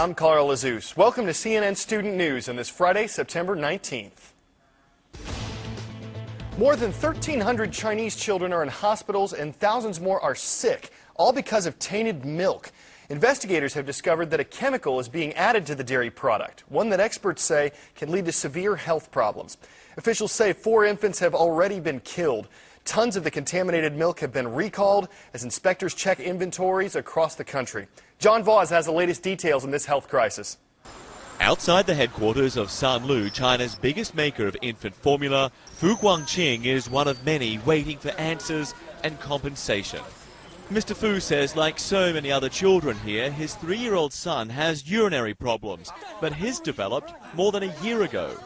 I'm Carl Azus. Welcome to CNN Student News on this Friday, September 19th. More than 1,300 Chinese children are in hospitals and thousands more are sick, all because of tainted milk. Investigators have discovered that a chemical is being added to the dairy product, one that experts say can lead to severe health problems. Officials say 4 infants have already been killed. Tons of the contaminated milk have been recalled as inspectors check inventories across the country. John Voss has the latest details on this health crisis. Outside the headquarters of Sanlu, China's biggest maker of infant formula, Fu Guangqing is one of many waiting for answers and compensation. Mr. Fu says, like so many other children here, his 3-year-old son has urinary problems, but his developed more than a year ago.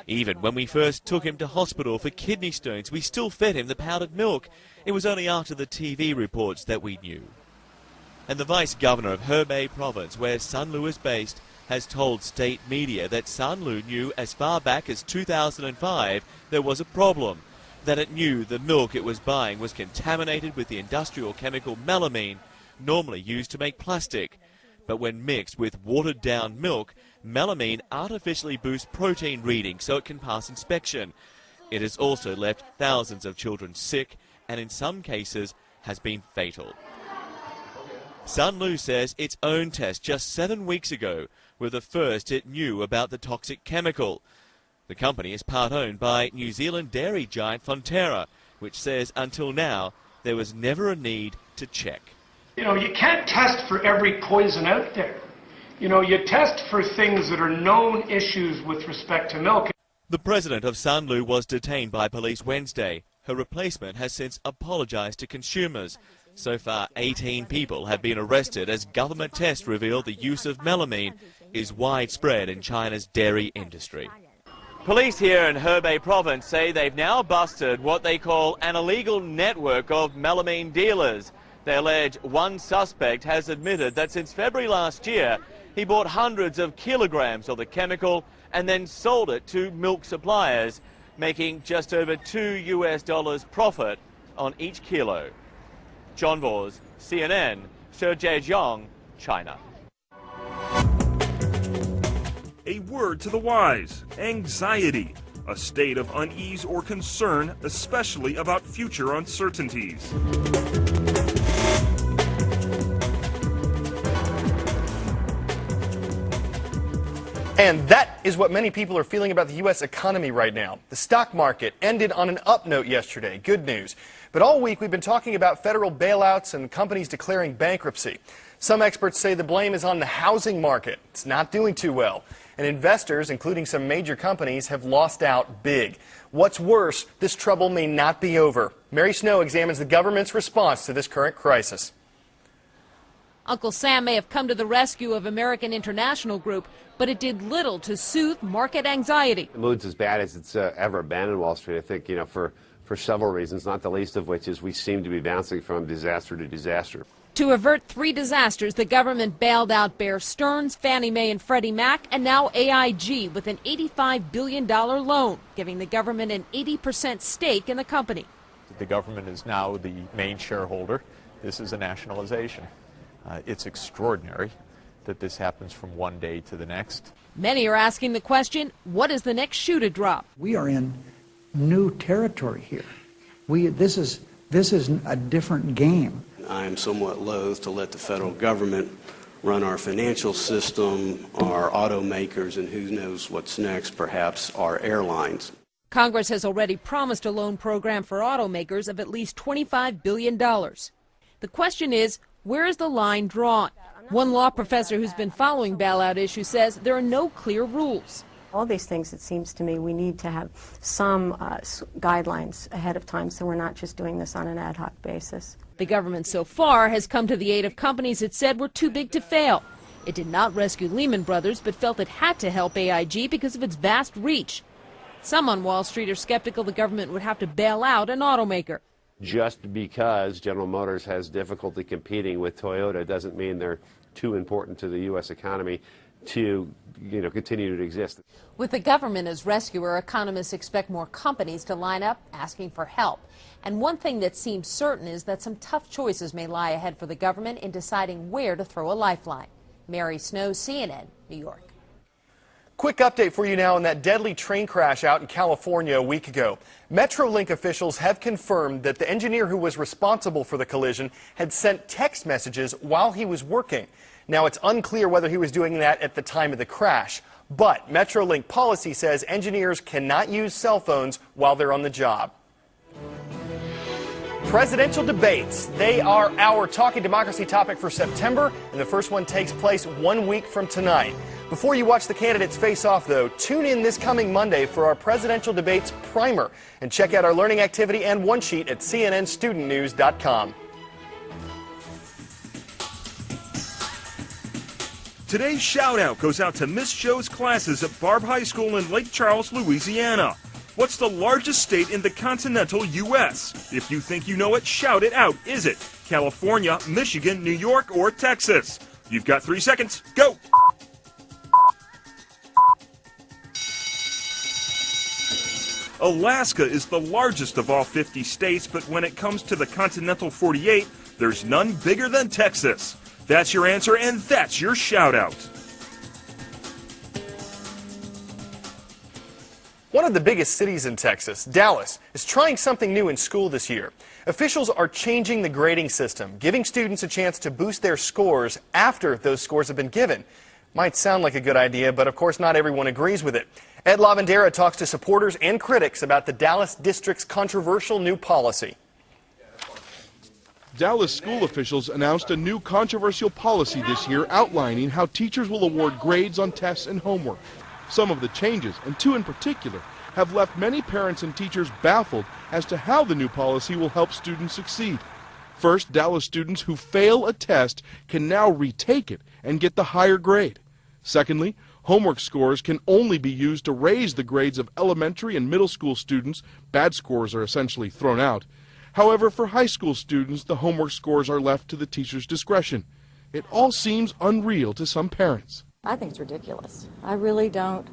Even when we first took him to hospital for kidney stones, we still fed him the powdered milk. It was only after the TV reports that we knew. And the vice governor of Hebei province, where Sanlu is based, has told state media that Sanlu knew as far back as 2005 there was a problem, that it knew the milk it was buying was contaminated with the industrial chemical melamine, normally used to make plastic. But when mixed with watered-down milk, melamine artificially boosts protein readings so it can pass inspection. It has also left thousands of children sick and in some cases has been fatal. Sanlu says its own tests just 7 weeks ago were the first it knew about the toxic chemical. The company is part-owned by New Zealand dairy giant Fonterra, which says until now there was never a need to check. You know, you can't test for every poison out there. You know, you test for things that are known issues with respect to milk. The president of Sanlu was detained by police Wednesday. Her replacement has since apologized to consumers. So far, 18 people have been arrested as government tests reveal the use of melamine is widespread in China's dairy industry. Police here in Hebei province say they've now busted what they call an illegal network of melamine dealers. They allege one suspect has admitted that since February last year, he bought hundreds of kilograms of the chemical and then sold it to milk suppliers, making just over $2 profit on each kilo. John Voss, CNN, Zhejiang, China. A word to the wise: anxiety, a state of unease or concern, especially about future uncertainties. And that is what many people are feeling about the U.S. economy right now. The stock market ended on an up note yesterday. Good news. But all week we've been talking about federal bailouts and companies declaring bankruptcy. Some experts say the blame is on the housing market. It's not doing too well. And investors, including some major companies, have lost out big. What's worse, this trouble may not be over. Mary Snow examines the government's response to this current crisis. Uncle Sam may have come to the rescue of American International Group, but it did little to soothe market anxiety. The mood's as bad as it's ever been in Wall Street, I think, for several reasons, not the least of which is we seem to be bouncing from disaster to disaster. To avert 3 disasters, the government bailed out Bear Stearns, Fannie Mae and Freddie Mac, and now AIG with an $85 billion loan, giving the government an 80% stake in the company. The government is now the main shareholder. This is a nationalization. It's extraordinary that this happens from one day to the next. Many are asking the question, what is the next shoe to drop? We are in new territory here. This is a different game. I am somewhat loath to let the federal government run our financial system, our automakers, and who knows what's next, perhaps our airlines. Congress has already promised a loan program for automakers of at least $25 billion. The question is, where is the line drawn? One law professor who's been following bailout issues says there are no clear rules. All these things, it seems to me, we need to have some guidelines ahead of time so we're not just doing this on an ad hoc basis. The government so far has come to the aid of companies it said were too big to fail. It did not rescue Lehman Brothers, but felt it had to help AIG because of its vast reach. Some on Wall Street are skeptical the government would have to bail out an automaker. Just because General Motors has difficulty competing with Toyota doesn't mean they're too important to the U.S. economy to continue to exist. With the government as rescuer, economists expect more companies to line up asking for help. And one thing that seems certain is that some tough choices may lie ahead for the government in deciding where to throw a lifeline. Mary Snow, CNN, New York. Quick update for you now on that deadly train crash out in California a week ago. Metrolink officials have confirmed that the engineer who was responsible for the collision had sent text messages while he was working. Now, it's unclear whether he was doing that at the time of the crash, but Metrolink policy says engineers cannot use cell phones while they're on the job. Presidential debates. They are our Talking Democracy topic for September, and the first one takes place 1 week from tonight. Before you watch the candidates face off, though, tune in this coming Monday for our presidential debates primer, and check out our learning activity and one sheet at cnnstudentnews.com. Today's shout-out goes out to Miss Joe's classes at Barb High School in Lake Charles, Louisiana. What's the largest state in the continental U.S.? If you think you know it, shout it out. Is it California, Michigan, New York, or Texas? You've got 3 seconds. Go! Alaska is the largest of all 50 states, but when it comes to the continental 48, there's none bigger than Texas. That's your answer, and that's your shout-out. One of the biggest cities in Texas, Dallas, is trying something new in school this year. Officials are changing the grading system, giving students a chance to boost their scores after those scores have been given. Might sound like a good idea, but of course not everyone agrees with it. Ed Lavandera talks to supporters and critics about the Dallas District's controversial new policy. Dallas school officials announced a new controversial policy this year outlining how teachers will award grades on tests and homework. Some of the changes, and two in particular, have left many parents and teachers baffled as to how the new policy will help students succeed. First, Dallas students who fail a test can now retake it and get the higher grade. Secondly, homework scores can only be used to raise the grades of elementary and middle school students. Bad scores are essentially thrown out. However, for high school students, the homework scores are left to the teacher's discretion. It all seems unreal to some parents. I think it's ridiculous. I really don't.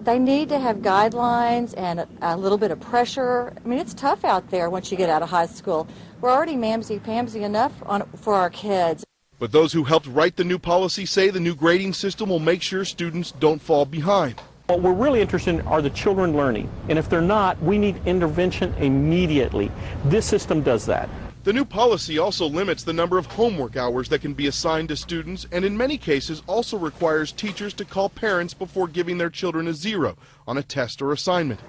They need to have guidelines and a little bit of pressure. I mean, it's tough out there once you get out of high school. We're already mamsy-pamsy enough for our kids. But those who helped write the new policy say the new grading system will make sure students don't fall behind. What we're really interested in are the children learning, and if they're not, we need intervention immediately. This system does that. The new policy also limits the number of homework hours that can be assigned to students, and in many cases also requires teachers to call parents before giving their children a 0 on a test or assignment.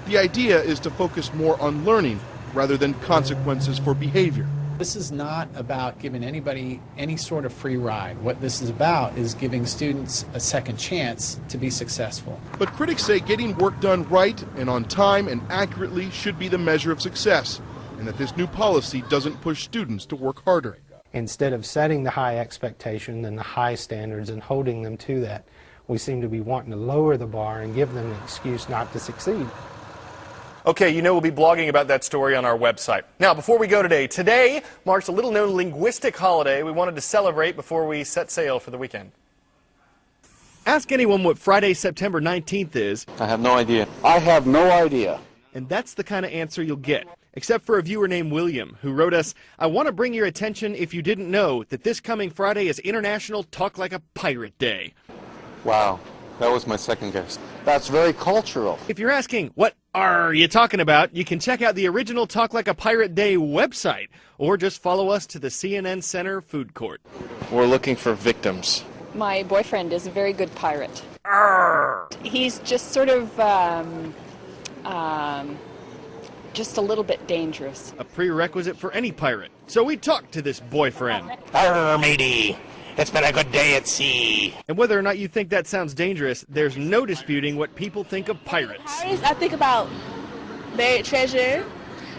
The idea is to focus more on learning rather than consequences for behavior. This is not about giving anybody any sort of free ride. What this is about is giving students a second chance to be successful. But critics say getting work done right and on time and accurately should be the measure of success, and that this new policy doesn't push students to work harder. Instead of setting the high expectation and the high standards and holding them to that, we seem to be wanting to lower the bar and give them an excuse not to succeed. Okay, you know we'll be blogging about that story on our website. Now, before we go today marks a little-known linguistic holiday we wanted to celebrate before we set sail for the weekend. Ask anyone what Friday, September 19th is. I have no idea. I have no idea. And that's the kind of answer you'll get, except for a viewer named William, who wrote us, "I want to bring your attention, if you didn't know, that this coming Friday is International Talk Like a Pirate Day." Wow, that was my second guess. That's very cultural. If you're asking, what are you talking about, you can check out the original Talk Like a Pirate Day website, or just follow us to the CNN Center food court. We're looking for victims. My boyfriend is a very good pirate. Arr! He's just sort of, just a little bit dangerous. A prerequisite for any pirate. So we talked to this boyfriend. Arr, matey. It's been a good day at sea. And whether or not you think that sounds dangerous, there's no disputing what people think of pirates. I think about buried treasure.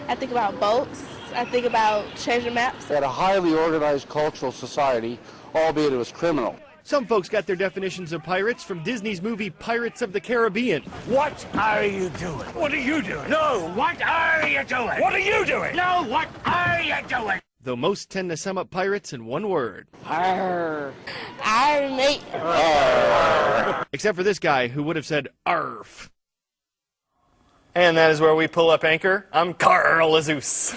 I think about boats. I think about treasure maps. They had a highly organized cultural society, albeit it was criminal. Some folks got their definitions of pirates from Disney's movie Pirates of the Caribbean. What are you doing? What are you doing? No, what are you doing? What are you doing? No, what are you doing? Though most tend to sum up pirates in one word. Arr. Arr, mate. Arr. Except for this guy who would have said arf. And that is where we pull up anchor. I'm Carl Azus.